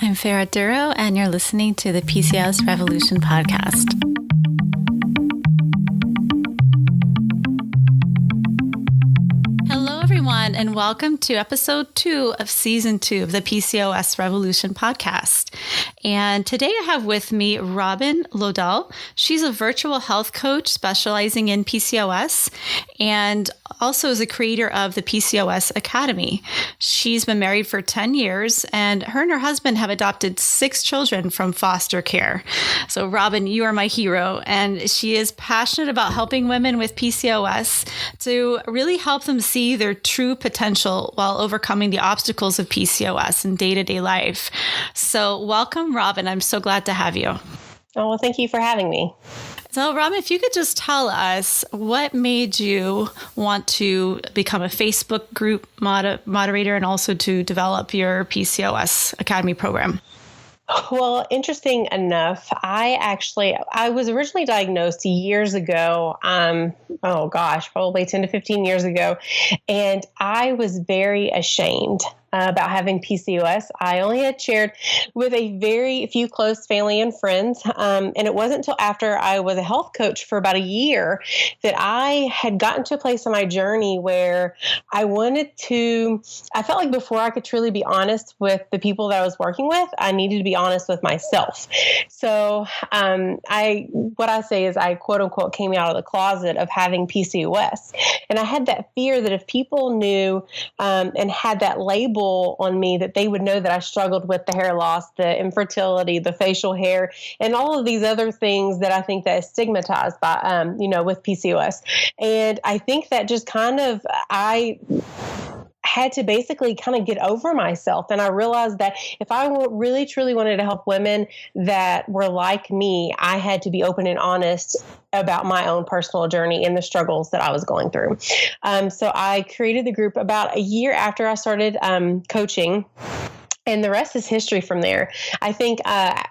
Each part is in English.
I'm Farah Duro, and you're listening to the PCOS Revolution Podcast. Hello, everyone, and welcome to episode 2 of season 2 of the PCOS Revolution Podcast. And today I have with me Robin Lodal. She's a virtual health coach specializing in PCOS and also is a creator of the PCOS Academy. She's been married for 10 years, and her husband have adopted 6 children from foster care. So Robin, you are my hero, and she is passionate about helping women with PCOS to really help them see their true potential while overcoming the obstacles of PCOS in day-to-day life. So welcome, Robin. I'm so glad to have you. Oh, well, thank you for having me. So, Robin, if you could just tell us what made you want to become a Facebook group moderator and also to develop your PCOS Academy program. Well, interesting enough, I was originally diagnosed years ago. Probably 10 to 15 years ago. And I was very ashamed about having PCOS. I only had shared with a very few close family and friends. And it wasn't until after I was a health coach for about a year that I had gotten to a place in my journey where I felt like before I could truly be honest with the people that I was working with, I needed to be honest with myself. So what I say is I quote unquote came out of the closet of having PCOS. And I had that fear that if people knew and had that label on me, that they would know that I struggled with the hair loss, the infertility, the facial hair, and all of these other things that I think that is stigmatized by, with PCOS. And I think that just I had to basically kind of get over myself. And I realized that if I really, truly wanted to help women that were like me, I had to be open and honest about my own personal journey and the struggles that I was going through. So I created the group about a year after I started coaching. And the rest is history from there. I think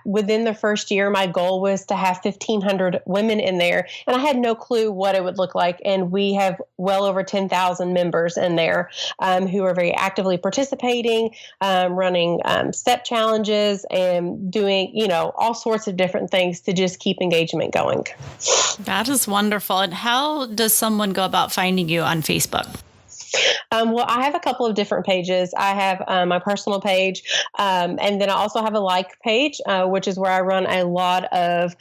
within the first year, my goal was to have 1,500 women in there. And I had no clue what it would look like. And we have well over 10,000 members in there who are very actively participating, running step challenges and doing, all sorts of different things to just keep engagement going. That is wonderful. And how does someone go about finding you on Facebook? Well, I have a couple of different pages. I have my personal page, and then I also have a like page, which is where I run a lot of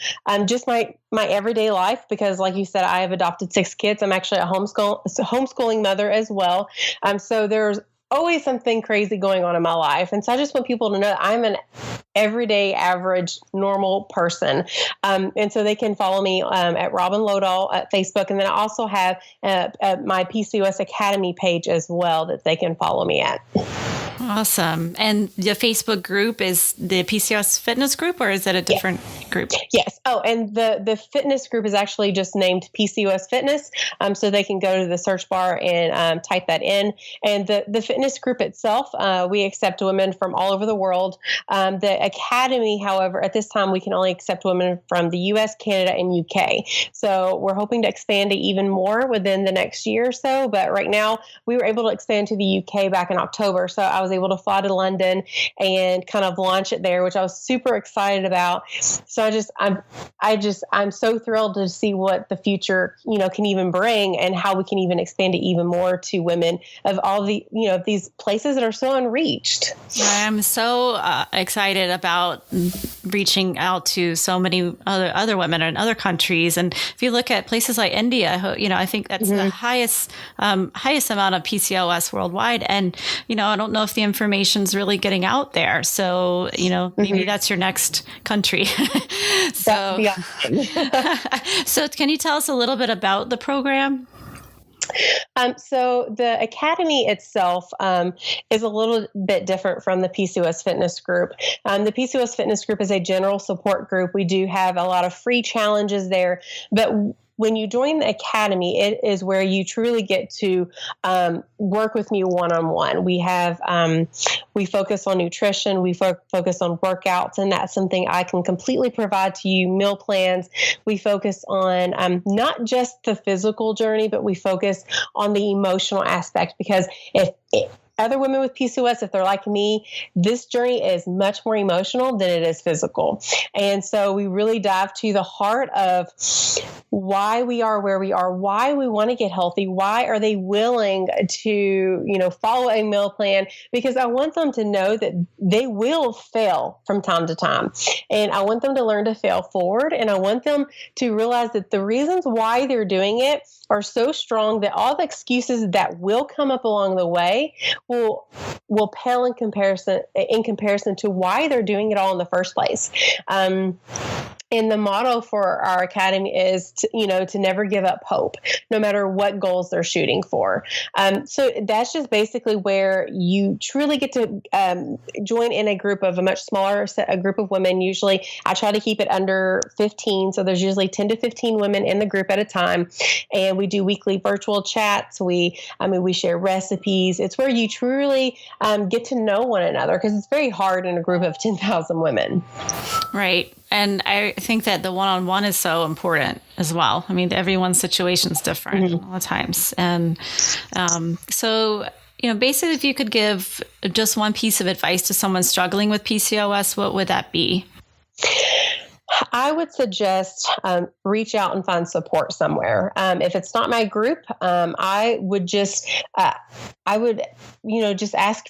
just my everyday life, because like you said, I have adopted 6 kids. I'm actually a homeschooling mother as well. So there's always something crazy going on in my life. And so I just want people to know that I'm an everyday, average, normal person. And so they can follow me at Robin Lodal at Facebook. And then I also have my PCOS Academy page as well that they can follow me at. Awesome. And the Facebook group is the PCOS fitness group, or is it a different group? Yes. Oh, and the fitness group is actually just named PCOS Fitness. So they can go to the search bar and type that in. And the fitness group itself, we accept women from all over the world. The Academy, however, at this time, we can only accept women from the US, Canada, and UK. So we're hoping to expand it even more within the next year or so. But right now, we were able to expand to the UK back in October. So I was able to fly to London and kind of launch it there, which I was super excited about. So I'm so thrilled to see what the future, can even bring and how we can even expand it even more to women of all the, these places that are so unreached. I'm so excited about reaching out to so many other women in other countries. And if you look at places like India, I think that's the highest amount of PCOS worldwide. And, I don't know if the information's really getting out there. So, maybe that's your next country. So can you tell us a little bit about the program? So the Academy itself is a little bit different from the PCOS Fitness Group. The PCOS Fitness Group is a general support group. We do have a lot of free challenges there, but when you join the Academy, it is where you truly get to work with me one-on-one. We focus on nutrition, we focus on workouts, and that's something I can completely provide to you, meal plans. We focus on not just the physical journey, but we focus on the emotional aspect, because if other women with PCOS, if they're like me, this journey is much more emotional than it is physical. And so we really dive to the heart of why we are where we are, why we want to get healthy, why are they willing to, follow a meal plan, because I want them to know that they will fail from time to time. And I want them to learn to fail forward. And I want them to realize that the reasons why they're doing it are so strong that all the excuses that will come up along the way will pale in comparison to why they're doing it all in the first place. And the motto for our academy is to never give up hope, no matter what goals they're shooting for. So that's just basically where you truly get to join in a group of a much smaller a group of women. Usually I try to keep it under 15. So there's usually 10 to 15 women in the group at a time. And we do weekly virtual chats. We share recipes. It's where you truly get to know one another, because it's very hard in a group of 10,000 women. Right. And I think that the one-on-one is so important as well. I mean, everyone's situation is different all the times. And so, basically, if you could give just one piece of advice to someone struggling with PCOS, what would that be? I would suggest reach out and find support somewhere. If it's not my group, I would just ask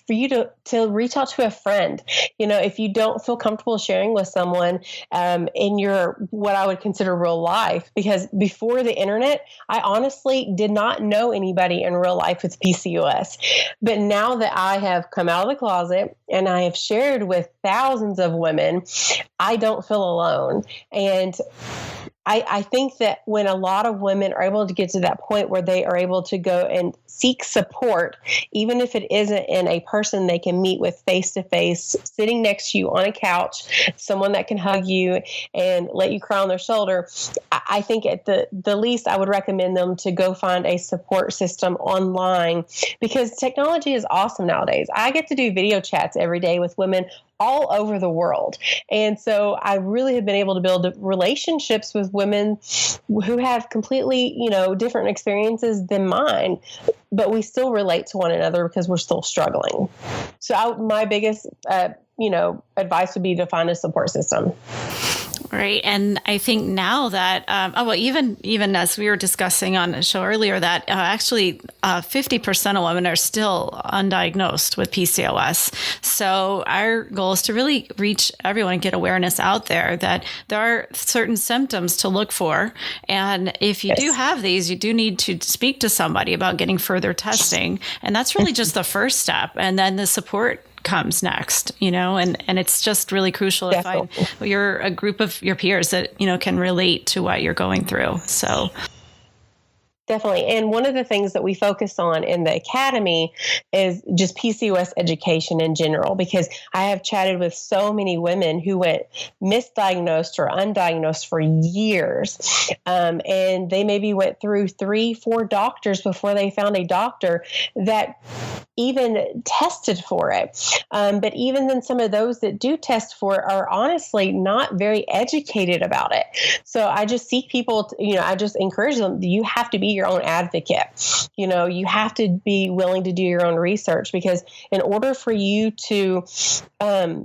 for you to reach out to a friend. If you don't feel comfortable sharing with someone in your what I would consider real life, because before the internet, I honestly did not know anybody in real life with PCOS. But now that I have come out of the closet and I have shared with thousands of women, I don't feel alone. And I think that when a lot of women are able to get to that point where they are able to go and seek support, even if it isn't in a person they can meet with face to face, sitting next to you on a couch, someone that can hug you and let you cry on their shoulder, I think at the least I would recommend them to go find a support system online, because technology is awesome nowadays. I get to do video chats every day with women all over the world. And so I really have been able to build relationships with women who have completely, different experiences than mine, but we still relate to one another because we're still struggling. So my biggest, advice would be to find a support system. Right. And I think now that, even as we were discussing on the show earlier, that actually 50% of women are still undiagnosed with PCOS. So our goal is to really reach everyone and get awareness out there that there are certain symptoms to look for. And if you do have these, you do need to speak to somebody about getting further testing. And that's really just the first step. And then the support comes next, and it's just really crucial to find you're a group of your peers that, can relate to what you're going through. So definitely. And one of the things that we focus on in the academy is just PCOS education in general, because I have chatted with so many women who went misdiagnosed or undiagnosed for years. And they maybe went through 3-4 doctors before they found a doctor that even tested for it. But even then, some of those that do test for it are honestly not very educated about it. So I just seek people, I just encourage them, you have to be your own advocate. You have to be willing to do your own research, because in order for you to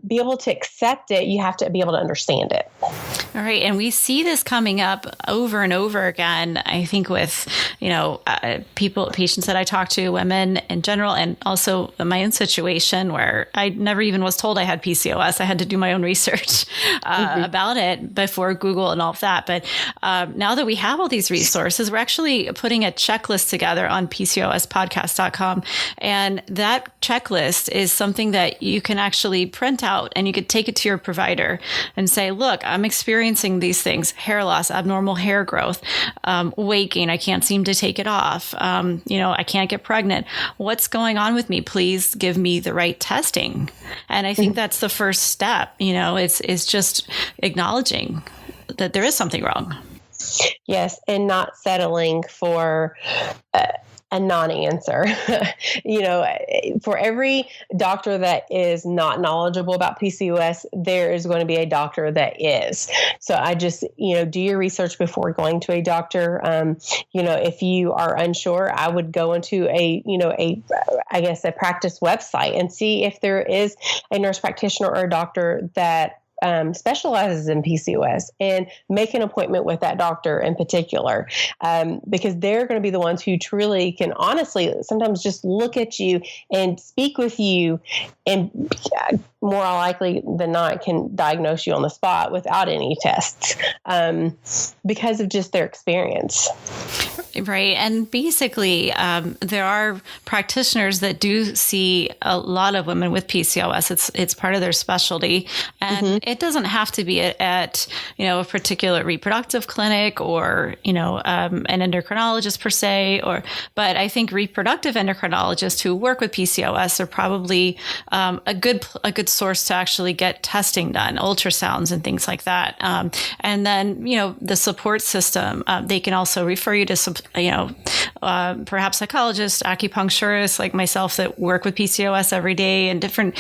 be able to accept it, you have to be able to understand it. All right. And we see this coming up over and over again, I think with, patients that I talk to, women in general, and also my own situation where I never even was told I had PCOS. I had to do my own research about it before Google and all of that. But now that we have all these resources, we're actually putting a checklist together on PCOSpodcast.com. And that checklist is something that you can actually print out, and you could take it to your provider and say, look, I'm experiencing these things: hair loss, abnormal hair growth, weight gain. I can't seem to take it off. I can't get pregnant. What's going on with me? Please give me the right testing. And I think that's the first step. It's just acknowledging that there is something wrong. Yes. And not settling for a non-answer. For every doctor that is not knowledgeable about PCOS, there is going to be a doctor that is. So I just, do your research before going to a doctor. If you are unsure, I would go into a practice website and see if there is a nurse practitioner or a doctor that specializes in PCOS, and make an appointment with that doctor in particular, because they're going to be the ones who truly can honestly sometimes just look at you and speak with you, and more likely than not can diagnose you on the spot without any tests, because of just their experience. Right. And basically, there are practitioners that do see a lot of women with PCOS. It's part of their specialty. And it doesn't have to be at a particular reproductive clinic or, an endocrinologist per se, but I think reproductive endocrinologists who work with PCOS are probably a good source to actually get testing done, ultrasounds and things like that. And then, the support system, they can also refer you to perhaps psychologists, acupuncturists like myself that work with PCOS every day, and different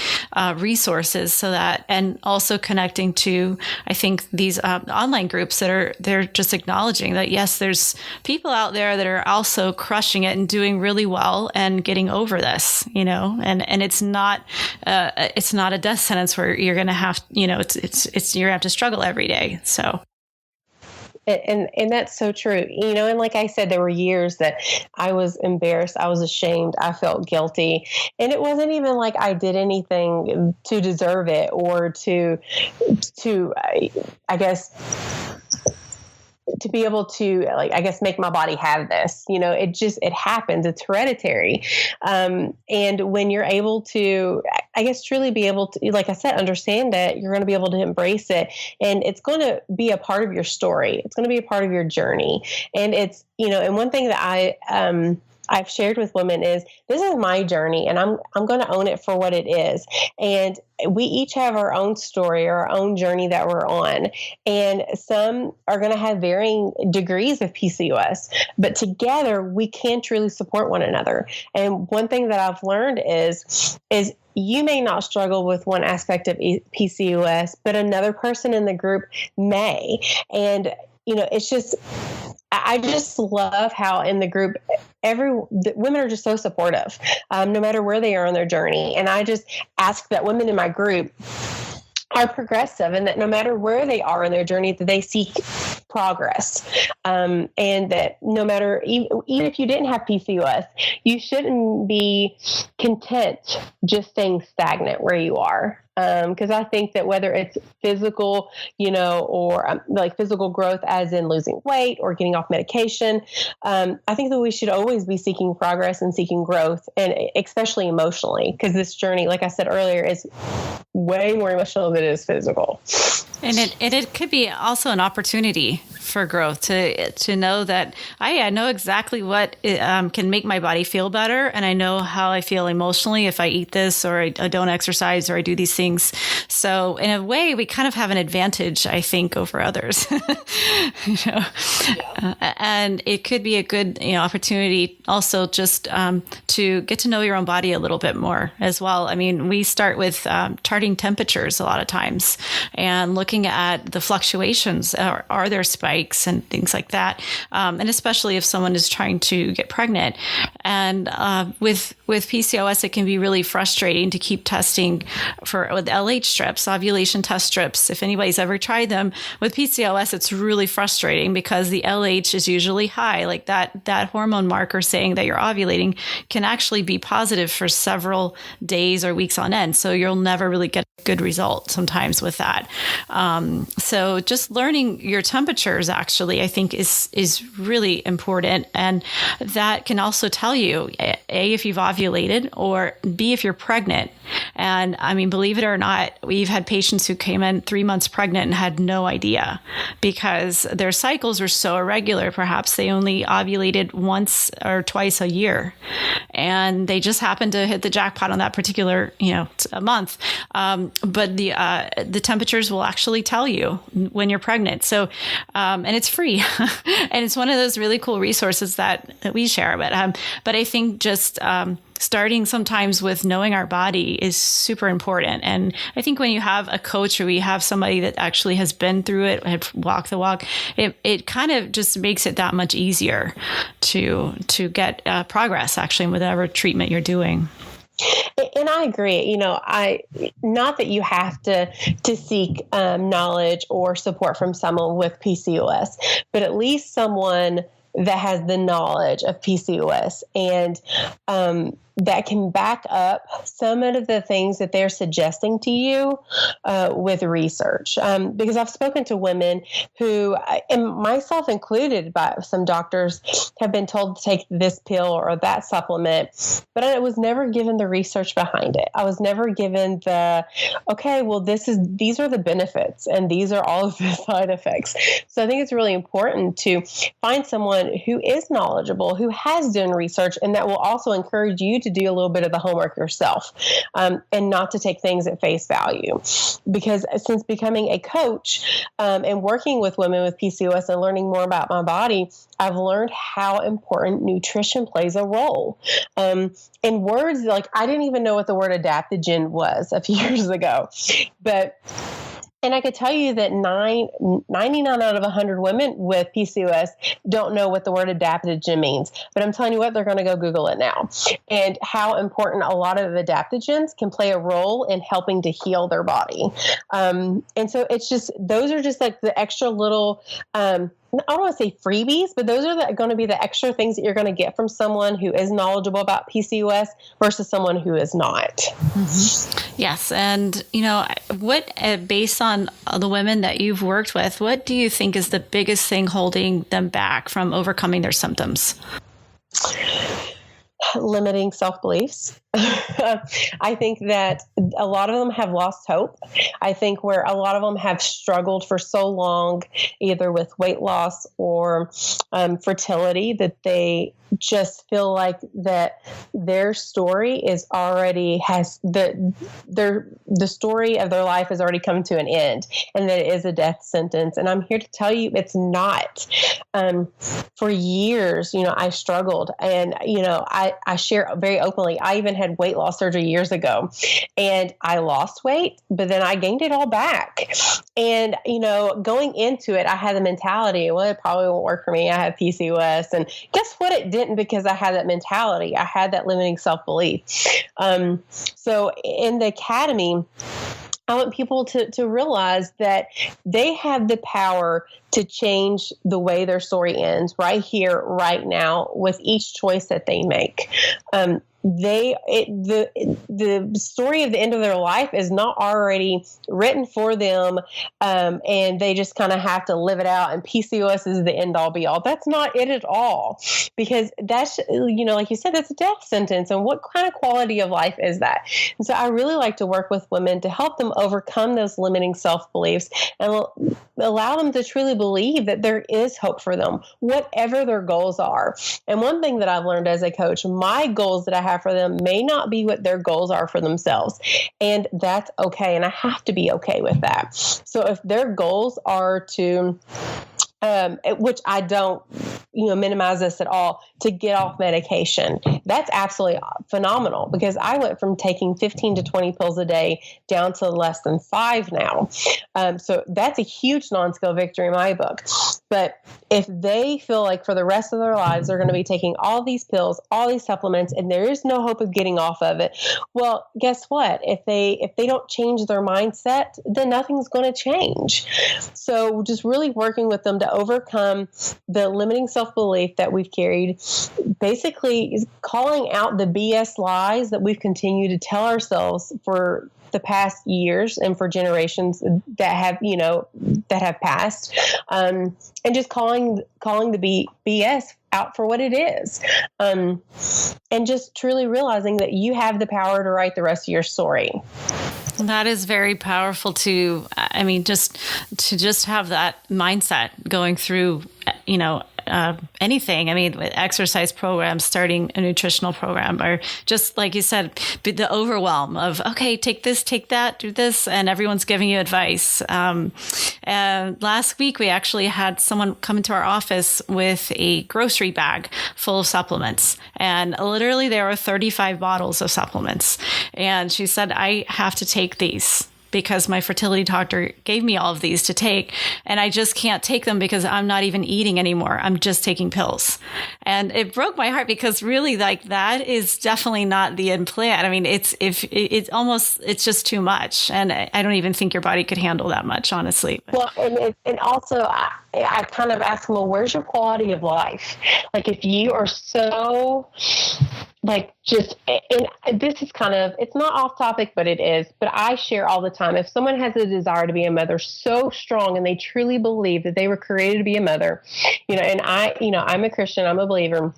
resources, so that, and also connecting to, I think, these online groups they're just acknowledging that, yes, there's people out there that are also crushing it and doing really well and getting over this, and it's not a death sentence where you're going to have, you're going to have to struggle every day. So. And that's so true. And like I said, there were years that I was embarrassed. I was ashamed. I felt guilty. And it wasn't even like I did anything to deserve it or to be able to, make my body have this. It happens. It's hereditary. And when you're able to, truly be able to, like I said, understand it, you're going to be able to embrace it. And it's going to be a part of your story. It's going to be a part of your journey. And it's, and one thing that I've shared with women is, this is my journey, and I'm going to own it for what it is. And we each have our own story, our own journey that we're on. And some are going to have varying degrees of PCOS, but together we can truly support one another. And one thing that I've learned is you may not struggle with one aspect of PCOS, but another person in the group may. And, it's just, I just love how in the group, the women are just so supportive, no matter where they are on their journey. And I just ask that women in my group are progressive, and that no matter where they are in their journey, that they seek progress. And that no matter, even if you didn't have PCOS, you shouldn't be content just staying stagnant where you are. Because I think that whether it's physical, or like physical growth, as in losing weight or getting off medication, I think that we should always be seeking progress and seeking growth, and especially emotionally, because this journey, like I said earlier, is way more emotional than it is physical. And it could be also an opportunity for growth to know that I know exactly what can make my body feel better, and I know how I feel emotionally if I eat this, or I don't exercise, or I do these things. So in a way, we kind of have an advantage, I think, over others. And it could be a good opportunity also just to get to know your own body a little bit more as well. I mean, we start with charting temperatures a lot of times and looking at the fluctuations. Are there spikes and things like that? And especially if someone is trying to get pregnant. And with PCOS, it can be really frustrating to keep testing with LH strips, ovulation test strips. If anybody's ever tried them with PCOS, it's really frustrating because the LH is usually high. Like that hormone marker saying that you're ovulating can actually be positive for several days or weeks on end. So you'll never really get a good result sometimes with that. So just learning your temperatures actually, I think is really important. And that can also tell you, if you've ovulated ovulated, or B, if you're pregnant. And I mean, believe it or not, we've had patients who came in 3 months pregnant and had no idea because their cycles were so irregular. Perhaps they only ovulated once or twice a year, and they just happened to hit the jackpot on that particular, a month. But the temperatures will actually tell you when you're pregnant. So, and it's free, and it's one of those really cool resources that we share. But I think just starting sometimes with knowing our body is super important. And I think when you have a coach or we have somebody that actually has been through it, have walked the walk, it kind of just makes it that much easier to get progress actually in whatever treatment you're doing. And I agree. Not that you have to seek knowledge or support from someone with PCOS, but at least someone that has the knowledge of PCOS and that can back up some of the things that they're suggesting to you with research. Because I've spoken to women who, and myself included, by some doctors have been told to take this pill or that supplement, but I was never given the research behind it. I was never given these are the benefits and these are all of the side effects. So I think it's really important to find someone who is knowledgeable, who has done research, and that will also encourage you to do a little bit of the homework yourself, and not to take things at face value. Because since becoming a coach and working with women with PCOS and learning more about my body, I've learned how important nutrition plays a role. In words, like I didn't even know what the word adaptogen was a few years ago, and I could tell you that 99 out of 100 women with PCOS don't know what the word adaptogen means. But I'm telling you what, they're going to go Google it now. And how important a lot of adaptogens can play a role in helping to heal their body. And so it's just, those are just like the extra little, I don't want to say freebies, but those are going to be the extra things that you're going to get from someone who is knowledgeable about PCOS versus someone who is not. Mm-hmm. Yes. And, based on the women that you've worked with, what do you think is the biggest thing holding them back from overcoming their symptoms? Limiting self-beliefs. I think that a lot of them have lost hope. I think where a lot of them have struggled for so long, either with weight loss or fertility, that they just feel like that their story is already the story of their life has already come to an end, and that it is a death sentence. And I'm here to tell you it's not. For years, I struggled, and I share very openly. I even had weight loss surgery years ago, and I lost weight, but then I gained it all back. And going into it, I had the mentality, well, it probably won't work for me. I have PCOS, and guess what? It didn't, because I had that mentality. I had that limiting self-belief. So in the academy, I want people to realize that they have the power to change the way their story ends right here, right now, with each choice that they make. The story of the end of their life is not already written for them, and they just kind of have to live it out, and PCOS is the end all be all. That's not it at all, because that's, like you said, that's a death sentence, and what kind of quality of life is that? And so I really like to work with women to help them overcome those limiting self-beliefs and allow them to truly believe that there is hope for them, whatever their goals are. And one thing that I've learned as a coach, my goals that I have for them may not be what their goals are for themselves. And that's okay. And I have to be okay with that. So if their goals are to, which I don't, minimize this at all, to get off medication, that's absolutely phenomenal, because I went from taking 15 to 20 pills a day down to less than 5 now. So that's a huge non-scale victory in my book. But if they feel like for the rest of their lives, they're going to be taking all these pills, all these supplements, and there is no hope of getting off of it, well, guess what? If they don't change their mindset, then nothing's going to change. So just really working with them to overcome the limiting self-belief that we've carried, basically is calling out the BS lies that we've continued to tell ourselves for the past years and for generations that have passed, and just calling the BS out for what it is, and just truly realizing that you have the power to write the rest of your story. That is very powerful just to have that mindset going through, anything. With exercise programs, starting a nutritional program, or just like you said, the overwhelm of, okay, take this, take that, do this, and everyone's giving you advice. And last week, we actually had someone come into our office with a grocery bag full of supplements. And literally there were 35 bottles of supplements. And she said, I have to take these because my fertility doctor gave me all of these to take, and I just can't take them because I'm not even eating anymore. I'm just taking pills. And it broke my heart because really, like, that is definitely not the end plan. It's just too much. And I don't even think your body could handle that much, honestly. Well, and also I kind of ask them, well, where's your quality of life? Like, if you are so and this is kind of, it's not off topic, but it is, but I share all the time. If someone has a desire to be a mother so strong and they truly believe that they were created to be a mother, and I'm a Christian, I'm a believer.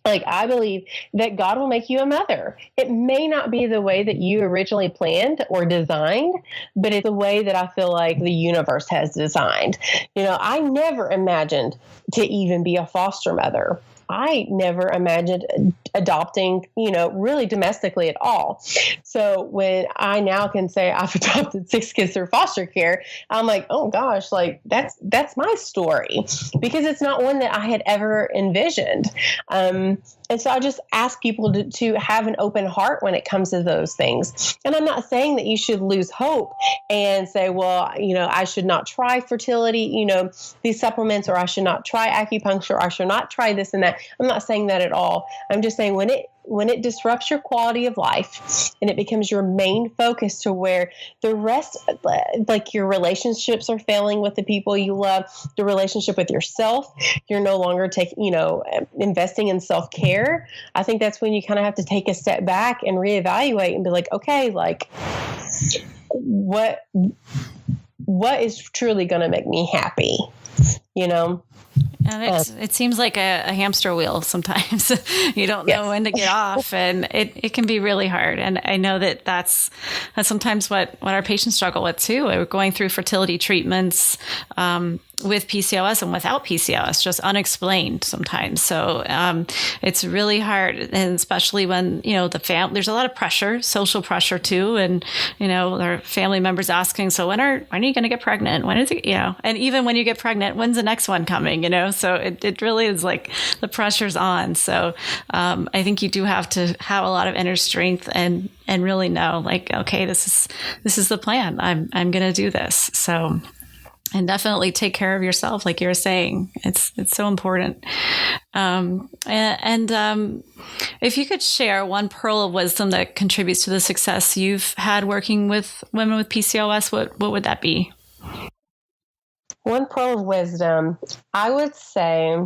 Like, I believe that God will make you a mother. It may not be the way that you originally planned or designed, but it's the way that I feel like the universe has designed. I never imagined to even be a foster mother. I never imagined adopting, really domestically at all. So when I now can say I've adopted 6 kids through foster care, I'm like, oh gosh, like that's my story, because it's not one that I had ever envisioned. And so I just ask people to have an open heart when it comes to those things. And I'm not saying that you should lose hope and say, well, I should not try fertility, these supplements, or I should not try acupuncture, or I should not try this and that. I'm not saying that at all. I'm just saying when it disrupts your quality of life and it becomes your main focus to where the rest, like your relationships are failing with the people you love, the relationship with yourself, you're no longer investing in self-care. I think that's when you kind of have to take a step back and reevaluate and be like, okay, like what is truly going to make me happy, And it seems like a hamster wheel sometimes. You don't know when to get off, and it can be really hard. And I know that's sometimes what our patients struggle with too. We're going through fertility treatments with PCOS and without PCOS, just unexplained sometimes. So it's really hard, and especially when there's a lot of pressure, social pressure too, and their family members asking, so when are you going to get pregnant? When is it? And even when you get pregnant, when's the next one coming? So it really is like the pressure's on. So I think you do have to have a lot of inner strength and really know, like, okay, this is the plan. I'm going to do this. So. And definitely take care of yourself, like you were saying. It's so important. If you could share one pearl of wisdom that contributes to the success you've had working with women with PCOS, what would that be? One pearl of wisdom, I would say,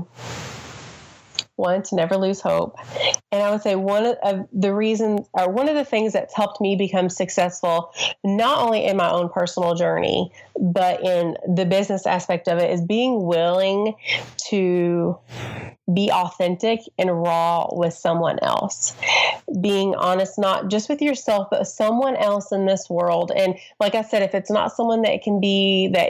one, to never lose hope. And I would say one of the things that's helped me become successful, not only in my own personal journey, but in the business aspect of it, is being willing to be authentic and raw with someone else. Being honest, not just with yourself, but someone else in this world. And like I said, if it's not someone that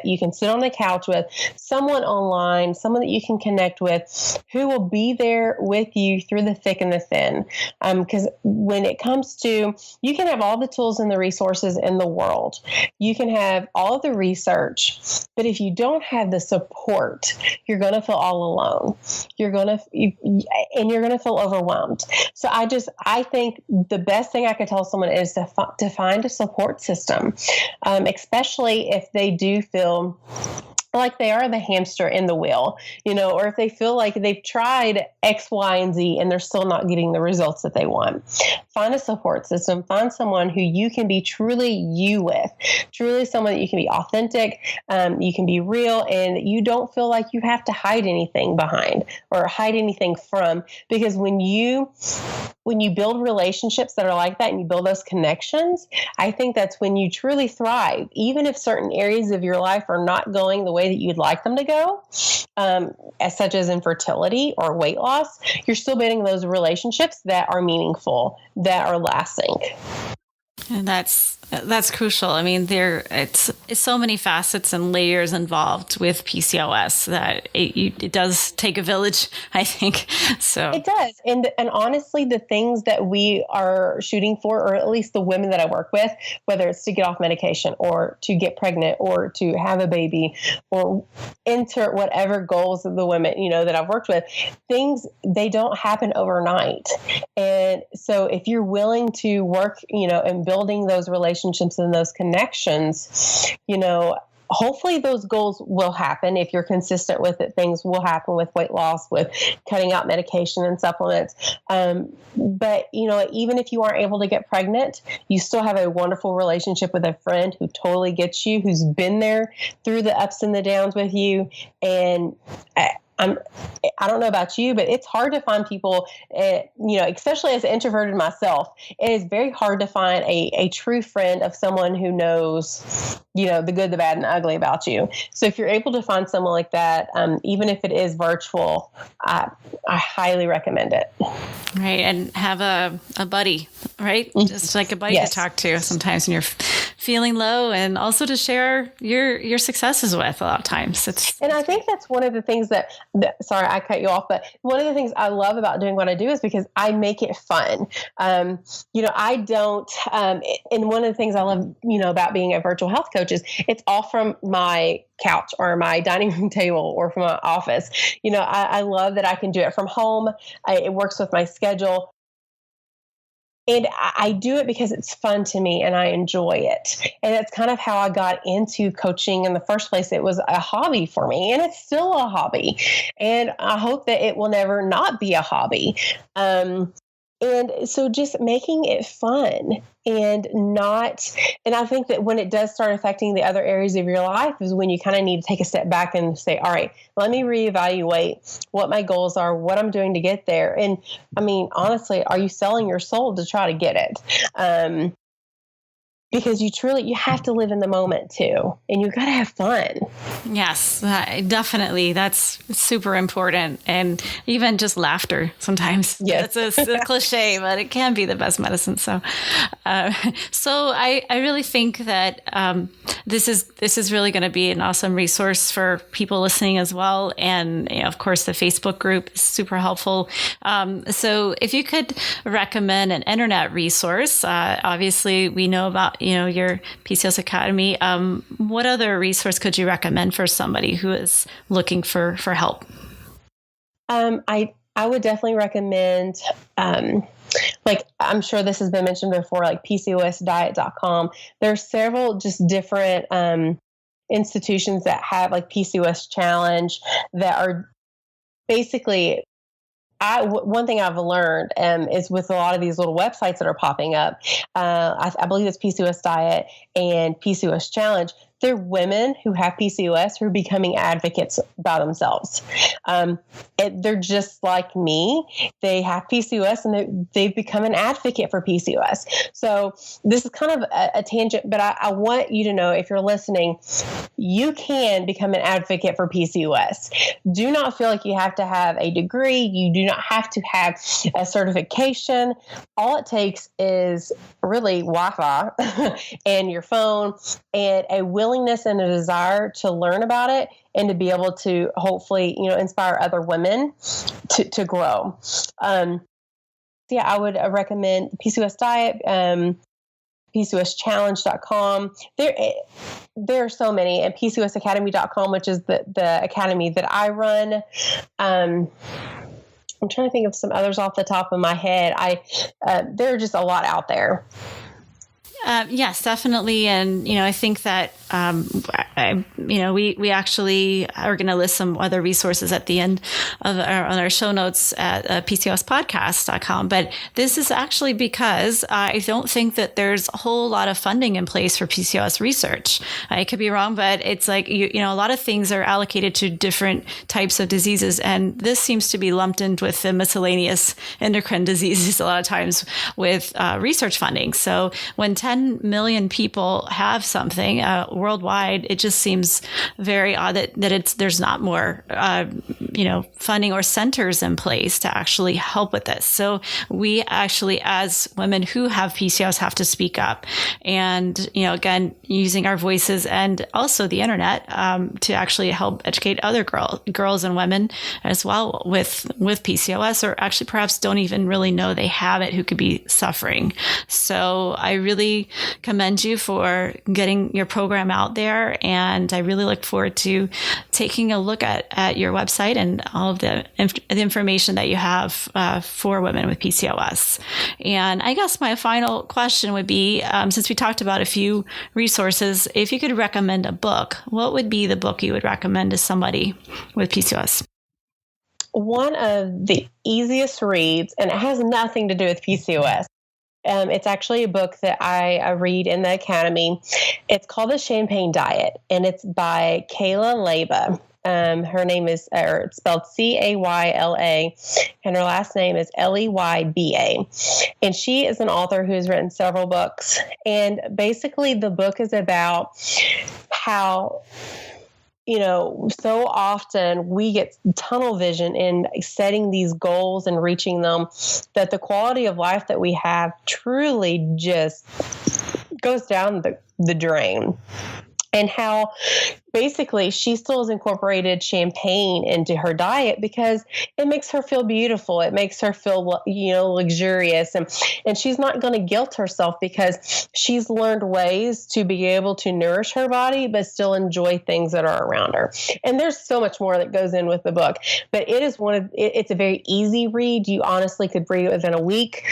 you can sit on the couch with, someone online, someone that you can connect with, who will be there with you through the thick and the thin. Because when it comes to, you can have all the tools and the resources in the world. You can have all of the research, but if you don't have the support, you're going to feel all alone. You're going to feel overwhelmed. So I think the best thing I could tell someone is to find a support system, especially if they do feel like they are the hamster in the wheel, or if they feel like they've tried X, Y, and Z and they're still not getting the results that they want. Find a support system. Find someone who you can be truly you with, truly someone that you can be authentic, you can be real, and you don't feel like you have to hide anything behind or hide anything from. Because when you build relationships that are like that and you build those connections, I think that's when you truly thrive. Even if certain areas of your life are not going the way that you'd like them to go, as such as infertility or weight loss, you're still building those relationships that are meaningful, that are lasting. And that's crucial. I mean, it's so many facets and layers involved with PCOS that it does take a village, I think. So it does. And honestly, the things that we are shooting for, or at least the women that I work with, whether it's to get off medication or to get pregnant or to have a baby or enter whatever goals of the women, that I've worked with, things, they don't happen overnight. And so if you're willing to work, and building those relationships and those connections, hopefully those goals will happen. If you're consistent with it, things will happen with weight loss, with cutting out medication and supplements. But, even if you aren't able to get pregnant, you still have a wonderful relationship with a friend who totally gets you, who's been there through the ups and the downs with you. And I don't know about you, but it's hard to find people, especially as an introverted myself, it is very hard to find a true friend of someone who knows, the good, the bad, and the ugly about you. So if you're able to find someone like that, even if it is virtual, I highly recommend it. Right. And have a buddy, right? Just like a buddy to talk to sometimes when you're feeling low, and also to share your successes with a lot of times. And I think that's one of the things that sorry, I cut you off, but one of the things I love about doing what I do is because I make it fun. I don't, and one of the things I love, about being a virtual health coach is it's all from my couch or my dining room table or from my office. I love that I can do it from home. It works with my schedule. And I do it because it's fun to me and I enjoy it. And that's kind of how I got into coaching in the first place. It was a hobby for me, and it's still a hobby. And I hope that it will never not be a hobby. And so just making it fun and I think that when it does start affecting the other areas of your life is when you kind of need to take a step back and say, all right, let me reevaluate what my goals are, what I'm doing to get there. And I mean, honestly, are you selling your soul to try to get it? Because you have to live in the moment too, and you got to have fun. Yes, definitely. That's super important. And even just laughter sometimes. Yes. It's a cliche, but it can be the best medicine. So I really think that this is really going to be an awesome resource for people listening as well. And of course, the Facebook group is super helpful. So if you could recommend an internet resource, obviously we know about your PCOS Academy. What other resource could you recommend for somebody who is looking for help? I would definitely recommend, like I'm sure this has been mentioned before, like PCOSdiet.com. There's several just different institutions that have like PCOS Challenge that are basically. One thing I've learned is with a lot of these little websites that are popping up, I believe it's PCOS Diet and PCOS Challenge. They're women who have PCOS who are becoming advocates by themselves. They're just like me. They have PCOS and they've become an advocate for PCOS. So this is kind of a tangent, but I want you to know, if you're listening, you can become an advocate for PCOS. Do not feel like you have to have a degree. You do not have to have a certification. All it takes is really Wi-Fi and your phone and a willingness and a desire to learn about it and to be able to hopefully, inspire other women to grow. I would recommend PCOS Diet, PCOSchallenge.com. There are so many, and PCOSacademy.com, which is the academy that I run. I'm trying to think of some others off the top of my head. There are just a lot out there. Yes, definitely. And, I think that, we actually are going to list some other resources at the end of on our show notes at PCOSpodcast.com. But this is actually because I don't think that there's a whole lot of funding in place for PCOS research. I could be wrong, but it's like, a lot of things are allocated to different types of diseases. And this seems to be lumped in with the miscellaneous endocrine diseases a lot of times with research funding. So when 10 million people have something worldwide, it just seems very odd that there's not more, funding or centers in place to actually help with this. So we actually, as women who have PCOS, have to speak up, and again, using our voices and also the internet to actually help educate other girls and women as well with PCOS, or actually perhaps don't even really know they have it, who could be suffering. So I really commend you for getting your program out there. And I really look forward to taking a look at your website and all of the information that you have for women with PCOS. And I guess my final question would be, since we talked about a few resources, if you could recommend a book, what would be the book you would recommend to somebody with PCOS? One of the easiest reads, and it has nothing to do with PCOS. It's actually a book that I read in the academy. It's called The Champagne Diet, and it's by Kayla Leyba. Her name is, or it's spelled Cayla, and her last name is Leyba. And she is an author who has written several books. And basically the book is about how, so often we get tunnel vision in setting these goals and reaching them, that the quality of life that we have truly just goes down the drain. And how basically she still has incorporated champagne into her diet because it makes her feel beautiful. It makes her feel, luxurious. And she's not going to guilt herself because she's learned ways to be able to nourish her body, but still enjoy things that are around her. And there's so much more that goes in with the book, but it is it's a very easy read. You honestly could read it within a week.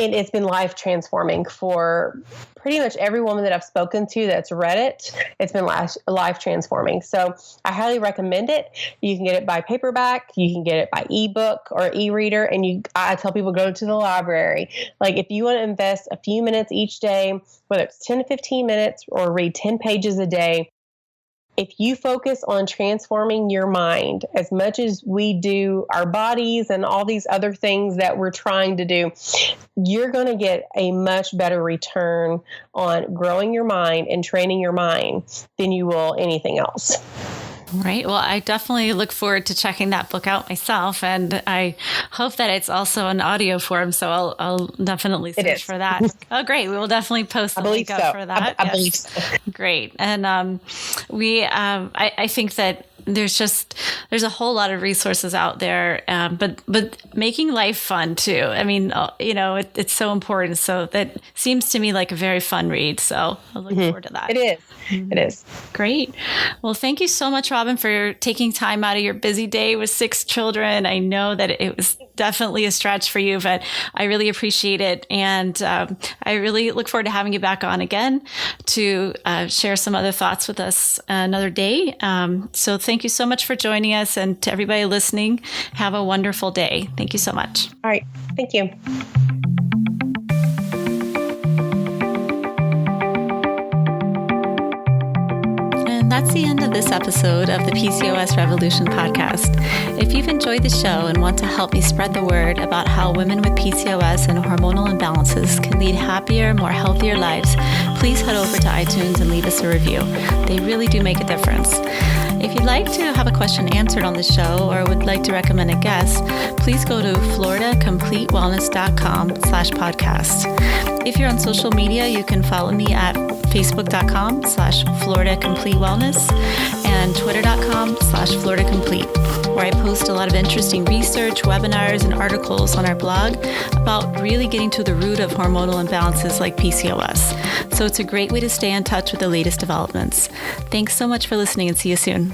And it's been life transforming for pretty much every woman that I've spoken to that's read it. It's been life transforming. So I highly recommend it. You can get it by paperback. You can get it by ebook or e-reader. And I tell people, go to the library. Like, if you want to invest a few minutes each day, whether it's 10 to 15 minutes or read 10 pages a day, if you focus on transforming your mind as much as we do our bodies and all these other things that we're trying to do, you're going to get a much better return on growing your mind and training your mind than you will anything else. Right. Well, I definitely look forward to checking that book out myself, and I hope that it's also an audio form. So I'll definitely search for that. Oh, great! We will definitely post the link up for that. I believe so. Great. And I think that there's a whole lot of resources out there, but making life fun too. I mean, it's so important. So that seems to me like a very fun read. So I look forward to that. It is. It is. Great. Well, thank you so much, Robin, for taking time out of your busy day with 6 children. I know that it was definitely a stretch for you, but I really appreciate it. And I really look forward to having you back on again to share some other thoughts with us another day. So thank you so much for joining us, and to everybody listening, have a wonderful day. Thank you so much. All right. Thank you. And that's the end of this episode of the PCOS Revolution Podcast. If you've enjoyed the show and want to help me spread the word about how women with PCOS and hormonal imbalances can lead happier, more healthier lives, please head over to iTunes and leave us a review. They really do make a difference. If you'd like to have a question answered on the show or would like to recommend a guest, please go to floridacompletewellness.com/podcast. If you're on social media, you can follow me at facebook.com/FloridaCompleteWellness and twitter.com/FloridaComplete, where I post a lot of interesting research, webinars, and articles on our blog about really getting to the root of hormonal imbalances like PCOS. So it's a great way to stay in touch with the latest developments. Thanks so much for listening, and see you soon.